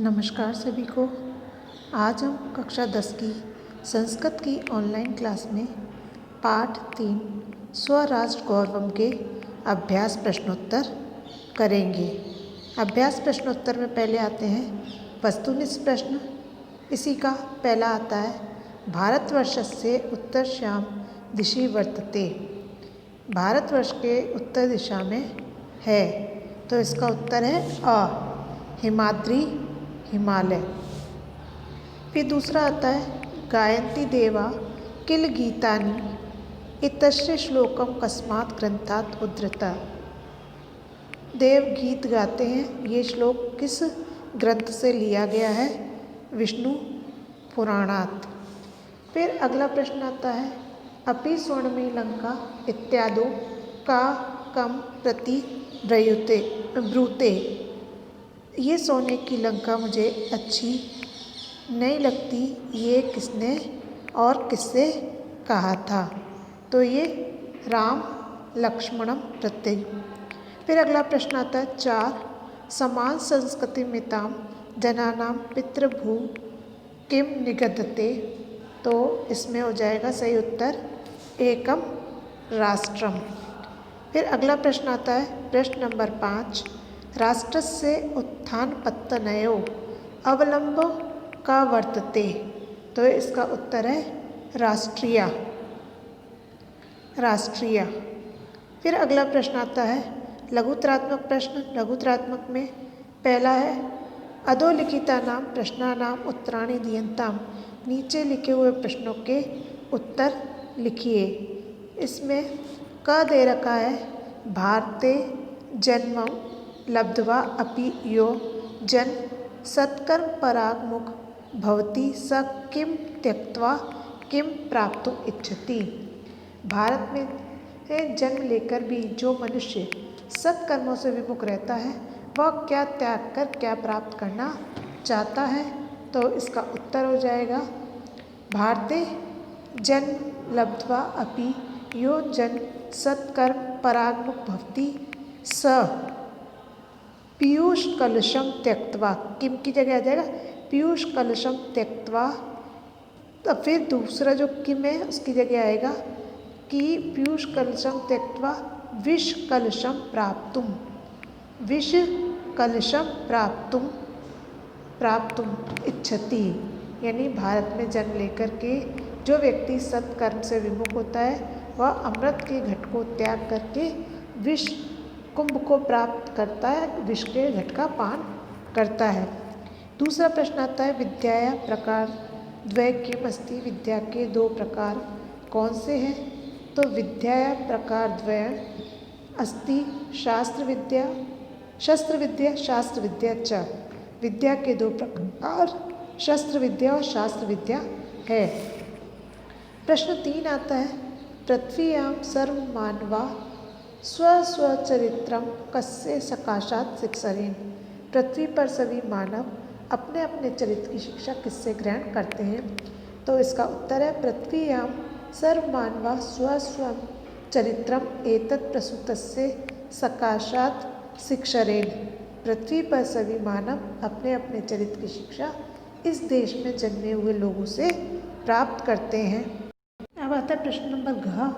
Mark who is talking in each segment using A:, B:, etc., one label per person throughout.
A: नमस्कार सभी को। आज हम कक्षा 10 की संस्कृत की ऑनलाइन क्लास में पाठ 3 स्वराष्ट्र गौरवम के अभ्यास प्रश्नोत्तर करेंगे। अभ्यास प्रश्नोत्तर में पहले आते हैं वस्तुनिष्ठ प्रश्न। इसी का पहला आता है भारतवर्षस्य उत्तरश्याम दिशि वर्तते। भारतवर्ष के उत्तर दिशा में है, तो इसका उत्तर है अ हिमाद्री हिमालय। फिर दूसरा आता है गायन्ति देवा किल गीतानि इतस्य श्लोकम कस्मात् ग्रंथात् उद्धृता। देव गीत गाते हैं, ये श्लोक किस ग्रंथ से लिया गया है? विष्णु पुराणात्। फिर अगला प्रश्न आता है अपि स्वर्णमयी लंका इत्यादो का कम प्रति ब्रूते। ये सोने की लंका मुझे अच्छी नहीं लगती, ये किसने और किससे कहा था? तो ये राम लक्ष्मणम प्रत्यय। फिर अगला प्रश्न आता है 4 समान संस्कृति मिताम जनानाम पितृभू किम निगदते। तो इसमें हो जाएगा सही उत्तर एकम राष्ट्रम। फिर अगला प्रश्न आता है प्रश्न नंबर 5 राष्ट्रस्य उत्थान पत्तनयो अवलंबो का वर्तते। तो इसका उत्तर है राष्ट्रीय। फिर अगला प्रश्न आता है लघुतरात्मक प्रश्न। लघुतरात्मक में पहला है अधोलिखितानां प्रश्नानां उत्तराणि दीयन्ताम्। नीचे लिखे हुए प्रश्नों के उत्तर लिखिए। इसमें क दे रखा है भारते जन्मं लब्ध्वा अपि यो जन सत्कर्म पराङ्मुख भवति स किं त्यक्त्वा किं प्राप्तुम् इच्छति। भारत में जन्म लेकर भी जो मनुष्य सत्कर्मों से विमुख रहता है वह क्या त्याग कर क्या प्राप्त करना चाहता है? तो इसका उत्तर हो जाएगा भारते जन्म लब्ध्वा अपि यो जन सत्कर्म पराङ्मुख भवति स पीयूष कलशम त्यक्त्वा। किम की जगह आ जाएगा पीयूष कलशम त्यक्त्वा। तो फिर दूसरा जो किम है उसकी जगह आएगा कि पीयूष कलशम त्यक्त्वा विष कलशम प्राप्तुम इच्छति। यानी भारत में जन्म लेकर के जो व्यक्ति सत्कर्म से विमुख होता है वह अमृत के घट को त्याग करके विष कुंभ को प्राप्त करता है, विष के घट का पान करता है। दूसरा प्रश्न आता है विद्याया प्रकार द्वय किम अस्ति। विद्या के 2 प्रकार कौन से हैं? तो विद्याया प्रकार द्वय अस्ति शस्त्र विद्या शास्त्र विद्या च। विद्या के 2 प्रकार शस्त्र विद्या और शास्त्र विद्या है। प्रश्न 3 आता है पृथ्व्यां सर्वमानवा स्वस्वचरित्रम कस्य सकाशात् शिक्षरेण। पृथ्वी पर सभी मानव अपने अपने चरित्र की शिक्षा किससे ग्रहण करते हैं? तो इसका उत्तर है पृथ्व्यां सर्वमानवा स्वस्वं चरित्रम एतत् प्रसूतस्य सकाशात् शिक्षरेण। पृथ्वी पर सभी मानव अपने अपने चरित्र की शिक्षा इस देश में जन्मे हुए लोगों से प्राप्त करते हैं। अब आता है प्रश्न नंबर घ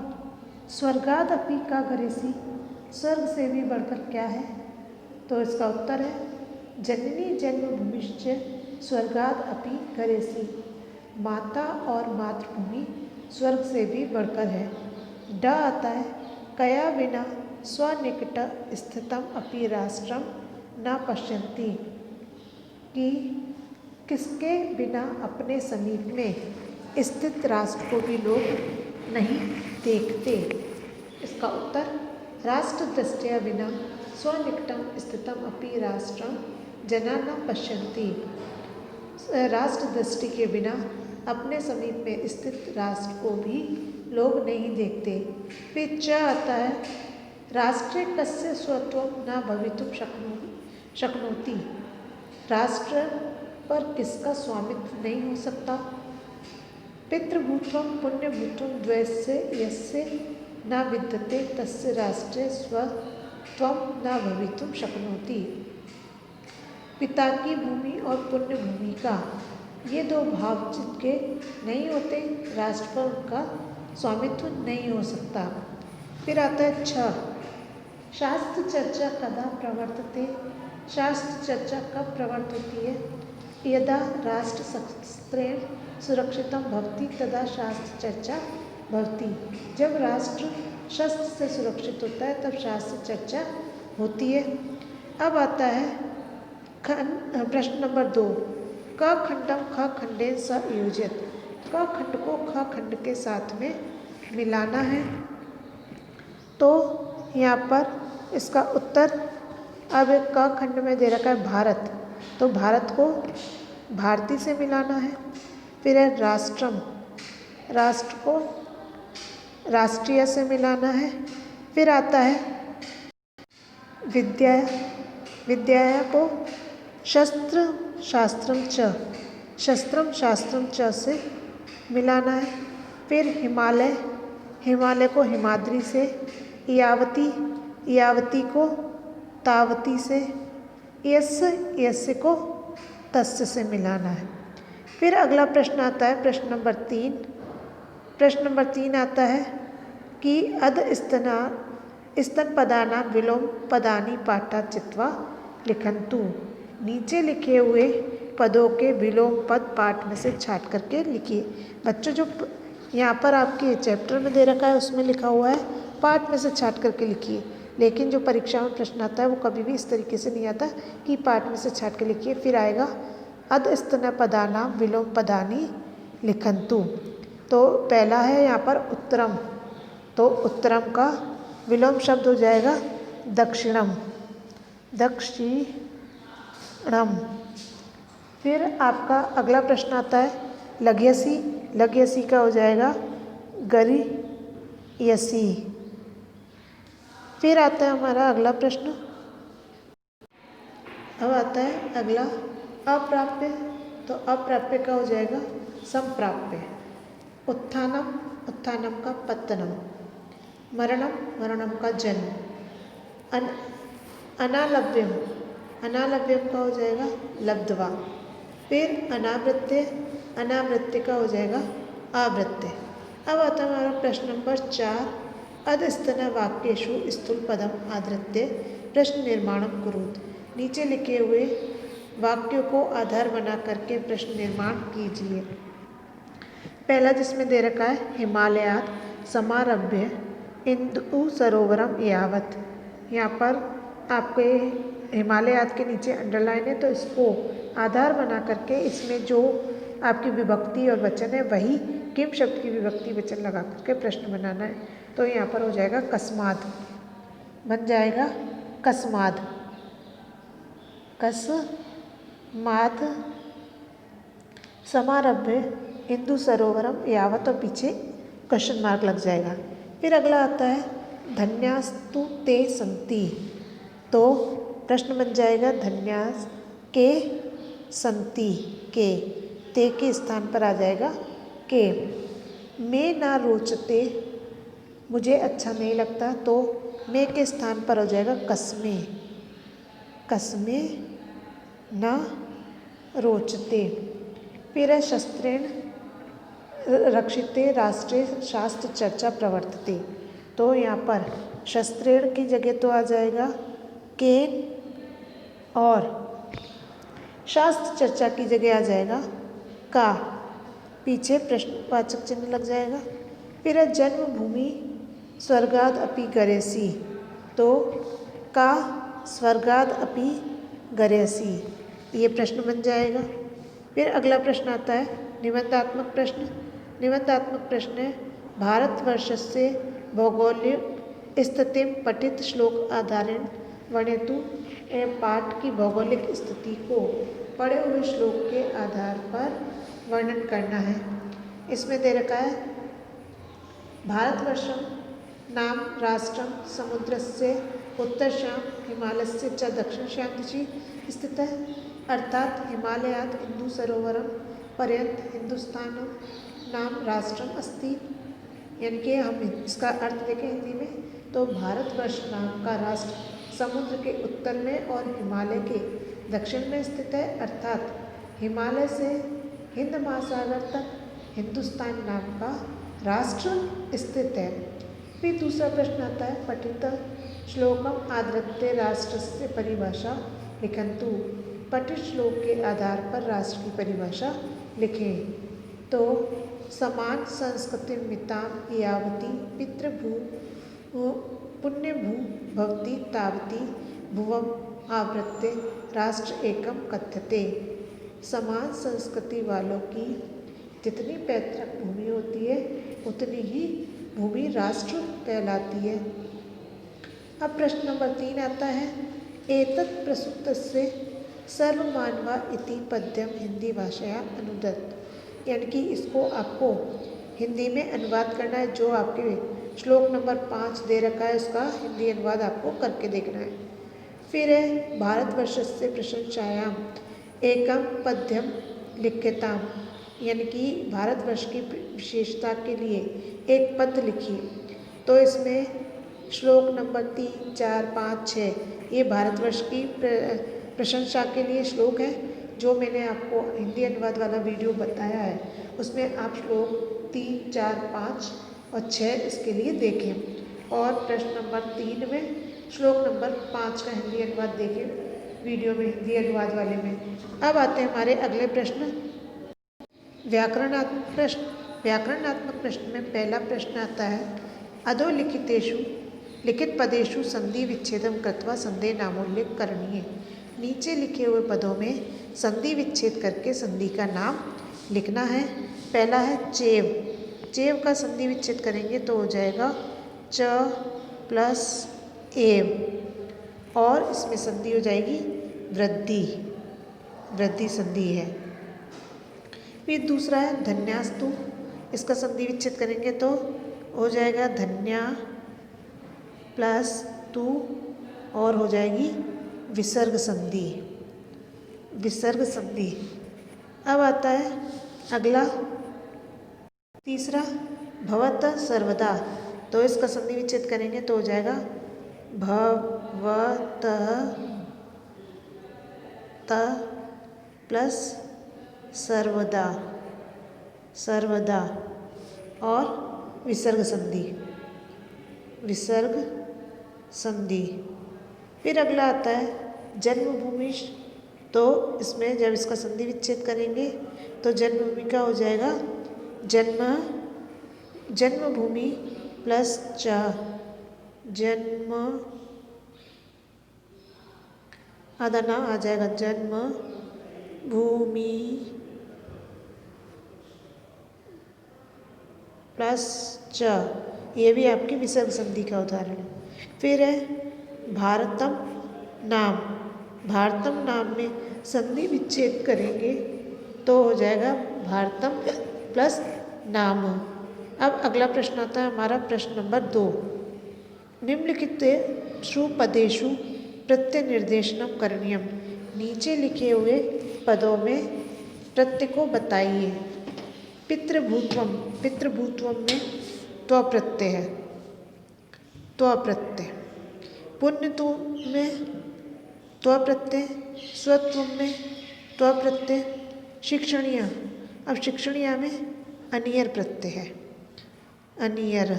A: स्वर्गाद अपि का गरेसी। स्वर्ग से भी बढ़कर क्या है? तो इसका उत्तर है जननी जन्मभूमिश्च स्वर्गाद अपि गरेसी। माता और मातृभूमि स्वर्ग से भी बढ़कर है। ड आता है कया विना स्वनिकट स्थितम अपि राष्ट्रम न पश्यन्ति। कि किसके बिना अपने समीप में स्थित राष्ट्र को भी लोग नहीं देखते। इसका उत्तर राष्ट्र दृष्टया विना स्वनिकटम स्थितम अपि राष्ट्रम जना न पश्यन्ति। राष्ट्र दृष्टि के बिना अपने समीप में स्थित राष्ट्र को भी लोग नहीं देखते। फिर च आता है राष्ट्रे कस्य स्वत्वं न भवितुं शक्नोति। राष्ट्र पर किसका स्वामित्व नहीं हो सकता? पितृभूत्वं पुण्यभूत्वं द्वयस्य यस्य न विद्यते तस्य राष्ट्रे स्वत्वं न भवितुं शक्नोति। पिता की भूमि और पुण्य भूमि का, ये दो भाव जिनके नहीं होते राष्ट्र पर उनका स्वामित्व नहीं हो सकता। फिर आता है 6, शास्त्र चर्चा कदा प्रवर्तते। शास्त्र चर्चा कब प्रवर्त होती है? यदा राष्ट्र शस्त्रेण सुरक्षितम भवति तदा शास्त्र चर्चा भवति। जब राष्ट्र शस्त्र से सुरक्षित होता है तब शास्त्र चर्चा होती है। अब आता है प्रश्न नंबर 2, क खंडम ख खंडेन संयोजित। क खंड को ख खंड के साथ में मिलाना है। तो यहाँ पर इसका उत्तर, अब क खंड में दे रखा है भारत, तो भारत को भारती से मिलाना है। फिर है राष्ट्रम, राष्ट्र को राष्ट्रीय से मिलाना है। फिर आता है विद्या, विद्या को शस्त्र शास्त्रम च, शस्त्रम शास्त्रम च से मिलाना है। फिर हिमालय, हिमालय को हिमाद्री से, यावती, यावती को तावती से, यस्य, यस्य को तस्य से मिलाना है। फिर अगला प्रश्न आता है प्रश्न नंबर 3। प्रश्न नंबर 3 आता है कि अधस्तना स्तन पदानां विलोम पदानि पाठा चित्वा लिखन्तु। नीचे लिखे हुए पदों के विलोम पद पाठ में से छाट करके लिखिए। बच्चों, जो यहाँ पर आपके चैप्टर में दे रखा है उसमें लिखा हुआ है पाठ में से छाट करके लिखिए, लेकिन जो परीक्षा में प्रश्न आता है वो कभी भी इस तरीके से नहीं आता कि पाठ में से छाट के लिखिए। फिर आएगा अधस्तन पदानां विलोम पदानि लिखन्तु। तो पहला है यहाँ पर उत्तरम, तो उत्तरम का विलोम शब्द हो जाएगा दक्षिणम, दक्षिणम। फिर आपका अगला प्रश्न आता है लघ्यसी, लघ्यसी का हो जाएगा गरियसी। फिर आता है हमारा अगला प्रश्न, अब आता है अगला अप्राप्य, तो अप्राप्य का हो जाएगा संप्राप्य। उत्थानम, उत्थानम का पतनम। मरणम, मरणम का जन्म। अनालव्यम, अनालव्यम का हो जाएगा लब्धवा। फिर अनावृत्य, अनावृत्य का हो जाएगा आवृत्य। अब आता है हमारा प्रश्न नंबर 4, अधस्तन वाक्येषु स्थूल पदम आधृत्य प्रश्न निर्माणम कुरुत। नीचे लिखे हुए वाक्यों को आधार बना करके प्रश्न निर्माण कीजिए। पहला जिसमें दे रखा है हिमालयात समारभ्य इंदु सरोवरम यावत। यहाँ पर आपके हिमालयात के नीचे अंडरलाइन है, तो इसको आधार बना करके इसमें जो आपकी विभक्ति और वचन है वही किम शब्द की विभक्ति वचन लगा करके प्रश्न बनाना है। तो यहाँ पर हो जाएगा कस्माद, बन जाएगा कस्माद, कस्माद समारभ्य इंदु सरोवरम यावत, और पीछे क्वेश्चन मार्क लग जाएगा। फिर अगला आता है धन्यास्तु ते संति, तो प्रश्न बन जाएगा धन्यास के संति के, ते के स्थान पर आ जाएगा के। मैं ना रोचते, मुझे अच्छा नहीं लगता, तो मैं के स्थान पर हो जाएगा कस्मे, कस्मे न रोचते। फिर है शस्त्रेण रक्षिते राष्ट्रीय शास्त्र चर्चा प्रवर्तते, तो यहाँ पर शस्त्रेण की जगह तो आ जाएगा केन, और शास्त्र चर्चा की जगह आ जाएगा का, पीछे प्रश्नवाचक चिन्ह लग जाएगा। फिर है जन्मभूमि स्वर्गाद अपि गरेसी, तो का स्वर्गाद अपि गरेसी, ये प्रश्न बन जाएगा। फिर अगला प्रश्न आता है निबंधात्मक प्रश्न। निबंधात्मक प्रश्न है भारतवर्षस्य भौगोलिक स्थितिं पठित श्लोक आधारेण वर्णयतु। पाठ की भौगोलिक स्थिति को पढ़े हुए श्लोक के आधार पर वर्णन करना है। इसमें दे रखा है भारतवर्षम नाम राष्ट्रम समुद्रस्य उत्तरश्याम हिमालयस्य च दक्षिणश्याम दिशि स्थितः, अर्थात हिमालयात् इंदु सरोवरम पर्यंत हिंदुस्तानम नाम राष्ट्रम अस्ति। यानी कि हम इसका अर्थ देखें हिंदी में, तो भारतवर्ष नाम का राष्ट्र समुद्र के उत्तर में और हिमालय के दक्षिण में स्थित है, अर्थात हिमालय से हिंद महासागर तक हिंदुस्तान नाम का राष्ट्र स्थित है। फिर दूसरा प्रश्न आता है, पठित श्लोकम आदृत्य राष्ट्रस्य परिभाषा लिखन्तु। पठित श्लोक के आधार पर राष्ट्र की परिभाषा लिखें। तो समान संस्कृति मिताम यावती पितृभू पुण्यभू भवती तावती भुवम आवृत्य राष्ट्र एकम कथ्यते। समान संस्कृति वालों की जितनी पैतृक भूमि होती है उतनी ही भूमि राष्ट्र कहलाती है। अब प्रश्न नंबर 3 आता है, एतत् प्रसुप्तस्य सर्वमानवा इति पद्यम हिंदी भाषाया अनुदत्त। यानी कि इसको आपको हिंदी में अनुवाद करना है। जो आपके श्लोक नंबर 5 दे रखा है उसका हिंदी अनुवाद आपको करके देखना है। फिर है, भारतवर्षस्य प्रशंसायाम एकम पद्यम लिख्यताम। यानी कि भारतवर्ष की विशेषता के लिए एक पद्य लिखिए। तो इसमें श्लोक नंबर 3, 4, 5, 6 ये भारतवर्ष की प्रशंसा के लिए श्लोक है। जो मैंने आपको हिंदी अनुवाद वाला वीडियो बताया है उसमें आप श्लोक 3, 4, 5 और 6 इसके लिए देखें। और प्रश्न नंबर 3 में श्लोक नंबर 5 का हिंदी अनुवाद देखें वीडियो में, हिंदी अनुवाद वाले में। अब आते हैं हमारे अगले प्रश्न, व्याकरणात्मक प्रश्न। व्याकरणात्मक प्रश्न में पहला प्रश्न आता है, अधोलिखितेषु लिखित पदेषु संधि विच्छेदम कृत्वा संधि नामोल्लेख करणीय। नीचे लिखे हुए पदों में संधि विच्छेद करके संधि का नाम लिखना है। पहला है चेव। चेव का संधि विच्छेद करेंगे तो हो जाएगा च प्लस एव, और इसमें संधि हो जाएगी वृद्धि। वृद्धि संधि है। फिर दूसरा है धन्यास्तु। इसका संधि विच्छेद करेंगे तो हो जाएगा धन्या प्लस तु, और हो जाएगी विसर्ग संधि। विसर्ग संधि। अब आता है अगला तीसरा, भवतः सर्वदा। तो इसका संधि विच्छेद करेंगे तो हो जाएगा भवतः त प्लस सर्वदा। सर्वदा और विसर्ग संधि। विसर्ग संधि। फिर अगला आता है जन्मभूमि। तो इसमें जब इसका संधि विच्छेद करेंगे तो जन्मभूमि का हो जाएगा जन्मभूमि प्लस च। जन्म आधा ना आ जाएगा जन्म भूमि प्लस च। ये भी आपकी विसर्ग संधि का उदाहरण है। फिर है भारतम नाम। भारतम नाम में संधि विच्छेद करेंगे तो हो जाएगा भारतम प्लस नाम। अब अगला प्रश्न आता है हमारा प्रश्न नंबर 2, निम्नलिखितेषु पदेषु प्रत्यय निर्देशनम करणीयम। नीचे लिखे हुए पदों में प्रत्यय को बताइए। पितृभूत्वम। पितृभूत्वम में त्व प्रत्यय है। त्व प्रत्यय। पुण्यत्व में त्व प्रत्यय। स्वत्व में त्व प्रत्यय। शिक्षणीय। अब शिक्षणीय में अनियर प्रत्यय है। अनियर।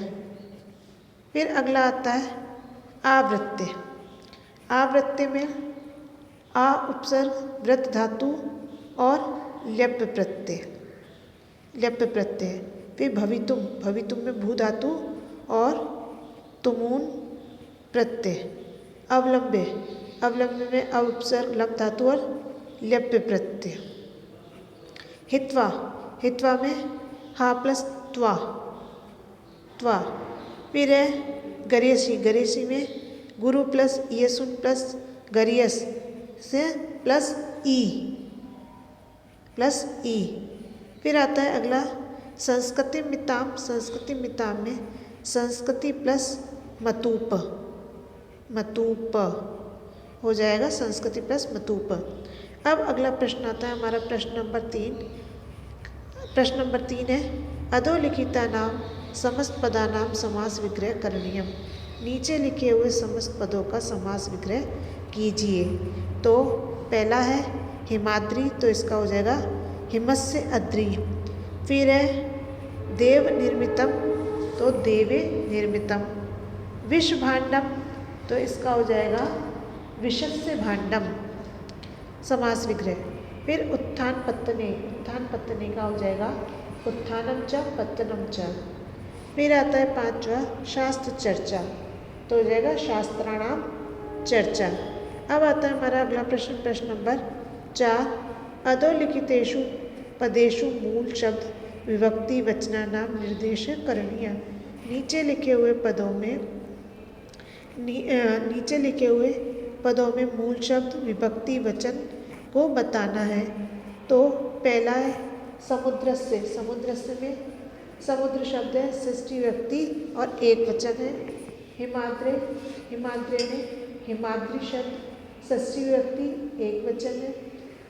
A: फिर अगला आता है आवृत्य। आवृत्य में आ उपसर्ग वृत्त धातु और ल्यप प्रत्यय। ल्यप प्रत्यय। फिर भवितुम। भवितुम में भू धातु और तुमून प्रत्यय। अवलंबे। अवलंबे में अ उपसर्ग लम धातु और ल्यप प्रत्यय। हित्वा। हित्वा में हा प्लस त्वा। त्वा। फिर है गरेसी। गरेसी में गुरु प्लस यसुन प्लस गरियस से प्लस ई। प्लस ई। फिर आता है अगला संस्कृति मिताम। संस्कृति मिताम में संस्कृति प्लस मतूप। मतूप हो जाएगा संस्कृति प्लस मतूप। अब अगला प्रश्न आता है हमारा प्रश्न नंबर 3। प्रश्न नंबर 3 है अधोलिखिता नाम समस्त पदानाम समास विग्रह करणीयम। नीचे लिखे हुए समस्त पदों का समास विग्रह कीजिए। तो पहला है हिमाद्री, तो इसका हो जाएगा हिमस्य अद्रि। फिर है देव निर्मितम, तो देवे निर्मितम। विश्व भांडम, तो इसका हो जाएगा विशस्य भांडम, समास विग्रह। फिर उत्थान पत्तने, उत्थान पत्तने का हो जाएगा उत्थानम च पत्तनम च। फिर आता है पांचवा शास्त्र चर्चा, तो हो जाएगा शास्त्राणाम चर्चा। अब आता है हमारा अगला प्रश्न, प्रश्न नंबर 4। अधोलिखितेषु पदेषु मूल शब्द विभक्ति वचनानाम निर्देश करणीय। नीचे लिखे हुए पदों में मूल शब्द विभक्ति वचन को बताना है। तो पहला है समुद्रस्य, समुद्रस्य में समुद्र शब्द है, षष्ठी विभक्ति और एक वचन है। हिमाद्रे, हिमाद्रे में हिमाद्री शब्द, षष्ठी विभक्ति एक वचन है।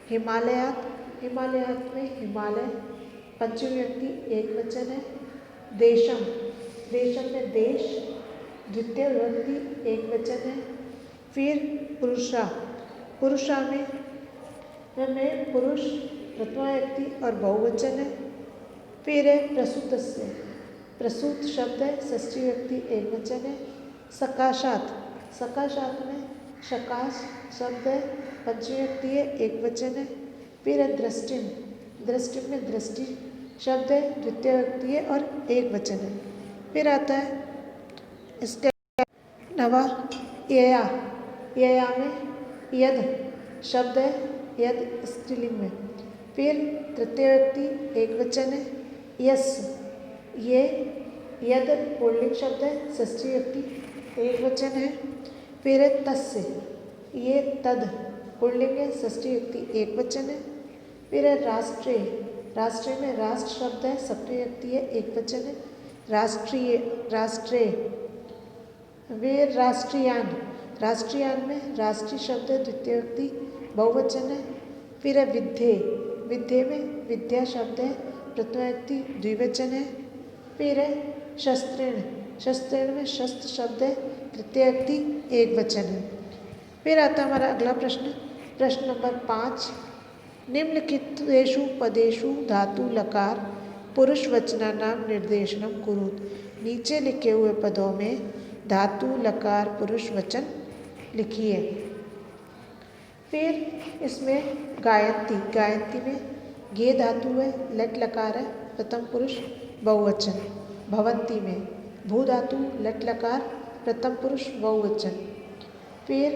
A: हिमालयात, हिमालयात में हिमालय पंचमी विभक्ति एक वचन है। देशम, देशम में देश द्वितीय विभक्ति एक वचन है। फिर पुरुषा, पुरुषा में पुरुष प्रथमा विभक्ति और बहुवचन है। फिर है प्रसूतस्य, प्रसूत शब्द है, षष्ठी विभक्ति एक वचन है। सकाशात, सकाशात में सकाश शब्द है, पंचमी विभक्ति है एक वचन है। फिर है दृष्टिम, दृष्टिम में दृष्टि शब्द है, द्वितीय विभक्ति है और एक वचन है। फिर आता है इसके नवा यया, यया में यद शब्द है, यद स्त्रीलिंग में। फिर तृतीय विभक्ति एक वचन है। यस, ये यद पुल्लिंग शब्द है, षष्ठी विभक्ति एक वचन है। फिर है तस्य, ये तद पुल्लिंग है, षष्ठी विभक्ति एक वचन है। फिर है राष्ट्रीय, राष्ट्रीय में राष्ट्र शब्द है, सप्तमी विभक्ति है एक वचन है। राष्ट्रीय, राष्ट्रीय। वे राष्ट्रीयान, राष्ट्रीयान में राष्ट्रीय शब्द है, द्वितीय विभक्ति बहुवचन है। फिर है विद्ये, विद्ये में विद्या शब्द है, प्रथमा विभक्ति द्विवचन है। फिर है शस्त्रेण, शस्त्रेण में शस्त्र शब्द है, तृतीय विभक्ति एक वचन है। फिर आता है हमारा अगला प्रश्न, प्रश्न नंबर 5। निम्नलिखितेषु पदेषु धातु लकार पुरुष वचनानाम निर्देशनम कुरुत। नीचे लिखे हुए पदों में धातु लकार पुरुष वचन लिखिए। फिर इसमें गायंती, गायंती में गे धातु है, लट लकार है, प्रथम पुरुष बहुवचन। भवंती में भू धातु लट लकार प्रथम पुरुष बहुवचन। फिर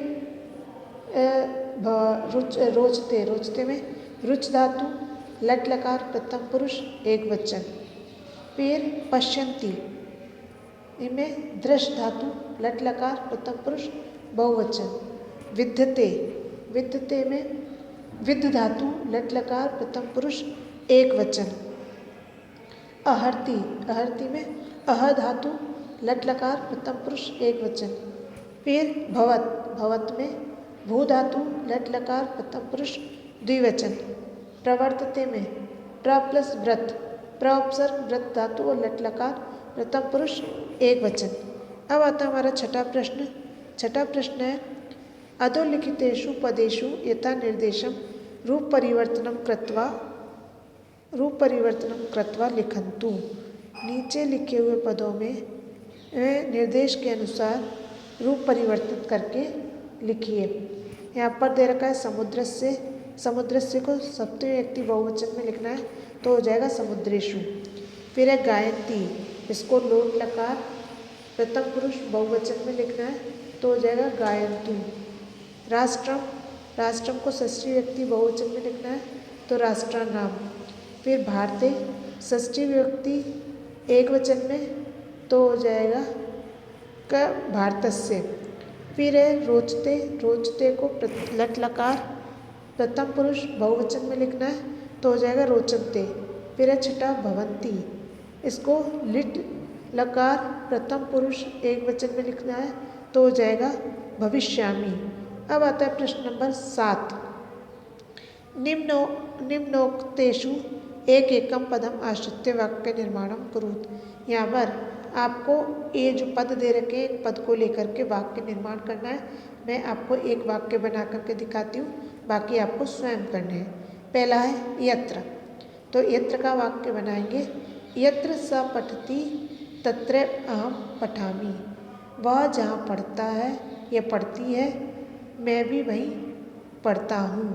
A: रोचते, रोचते में रुच धातु लट लकार प्रथम पुरुष एक वचन। फिर पश्यन्ति, इनमें दृश धातु लट लकार प्रथम पुरुष बहुवचन। विद्यते, विद्यते में विद्ध धातु लट लकार प्रथम पुरुष एक वचन। अहर्ति, अहर्ति में अह धातु लट लकार प्रथम पुरुष एक वचन। फिर भवत, भवत में भू धातु लट लकार प्रथम पुरुष द्विवचन। प्रवर्तते में प्र प्लस व्रत, प्र उपसर्ग व्रत धातु और लट लकार प्रथम पुरुष एक वचन। अब आता है हमारा छठा प्रश्न। छठा प्रश्न है अधोलिखितेषु पदेषु यथा निर्देशम रूप परिवर्तनम कृत्वा लिखन्तु। नीचे लिखे हुए पदों में निर्देश के अनुसार रूप परिवर्तित करके लिखिए। यहाँ पर दे रखा है समुद्रस्य, समुद्रस्य को सप्तमी व्यक्ति बहुवचन में लिखना है, तो हो जाएगा समुद्रेषु। फिर है गायंती, इसको लोट लकार प्रथम पुरुष बहुवचन में लिखना है, तो हो जाएगा गायन्तु। राष्ट्रम, राष्ट्रम को षष्ठी व्यक्ति बहुवचन में लिखना है, तो राष्ट्रानाम। फिर भारते षष्ठी विभक्ति एक वचन में, तो हो जाएगा का भारतस्य। फिर है रोचते, रोचते को लट लकार प्रथम पुरुष बहुवचन में लिखना है, तो हो जाएगा रोचन्ते। फिर है छठा भवंती, इसको लिट लकार प्रथम पुरुष एक वचन में लिखना है, तो हो जाएगा भविष्यामि। अब आता है प्रश्न नंबर 7। निम्नोक्तेषु एक एकम पदम आश्रित्य वाक्य निर्माणम कुरुत। यहाँ पर आपको ये जो पद दे रखे एक पद को लेकर के वाक्य निर्माण करना है। मैं आपको एक वाक्य बना करके दिखाती हूँ, बाकी आपको स्वयं करने हैं। पहला है यत्र, तो यत्र का वाक्य बनाएंगे। यत्र स पठति तत्र अहम पठामि। वह जहाँ पढ़ता है या पढ़ती है, मैं भी वहीं पढ़ता हूँ।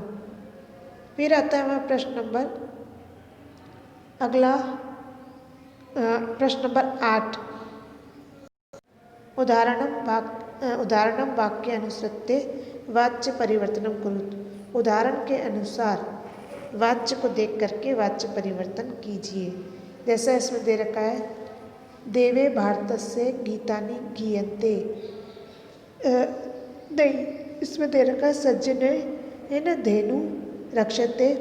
A: फिर आता है हमारा प्रश्न नंबर अगला, प्रश्न नंबर 8। उदाहरणम वाक्य अनुसृत्य वाच्य परिवर्तनम कुरु। उदाहरण के अनुसार वाच्य को देख करके वाच्य परिवर्तन कीजिए। जैसा इसमें दे रखा है, देवे भारतस्य गीतानि गीयन्ते। नहीं, इसमें दे रखा है सज्जन है ना धेनु रक्षते,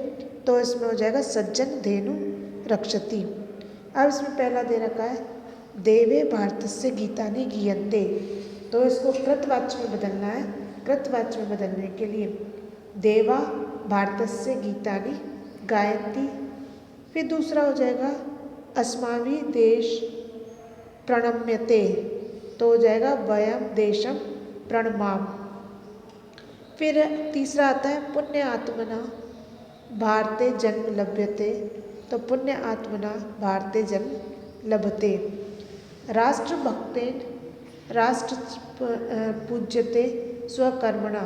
A: तो इसमें हो जाएगा सज्जन धेनु रक्षति। अब इसमें पहला दे रखा है देवे भारतस्य गीतानि गीयन्ते, तो इसको कृतवाच्य में बदलना है। कृतवाच्य में बदलने के लिए देवा भारतस्य गीतानि गायन्ति। फिर दूसरा हो जाएगा अस्माभि देश प्रणम्यते, तो हो जाएगा वयम देशम प्रणमाम। फिर तीसरा आता है पुण्य आत्मना भारते जन्म लभ्यते, तो पुण्य आत्मना भारते जन्म लभते। राष्ट्रभक्तेन राष्ट्र पूज्यते स्वकर्मणा।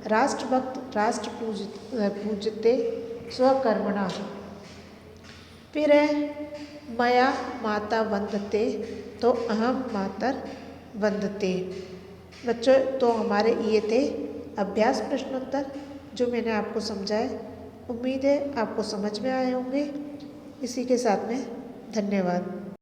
A: राष्ट्रभक्त राष्ट्र पूजते स्वकर्मणा। फिर है मया माता वंदते, तो अहम मातर वंदते। बच्चों, तो हमारे ये थे अभ्यास प्रश्नोत्तर जो मैंने आपको समझाए। उम्मीद है आपको समझ में आए होंगे। इसी के साथ में धन्यवाद।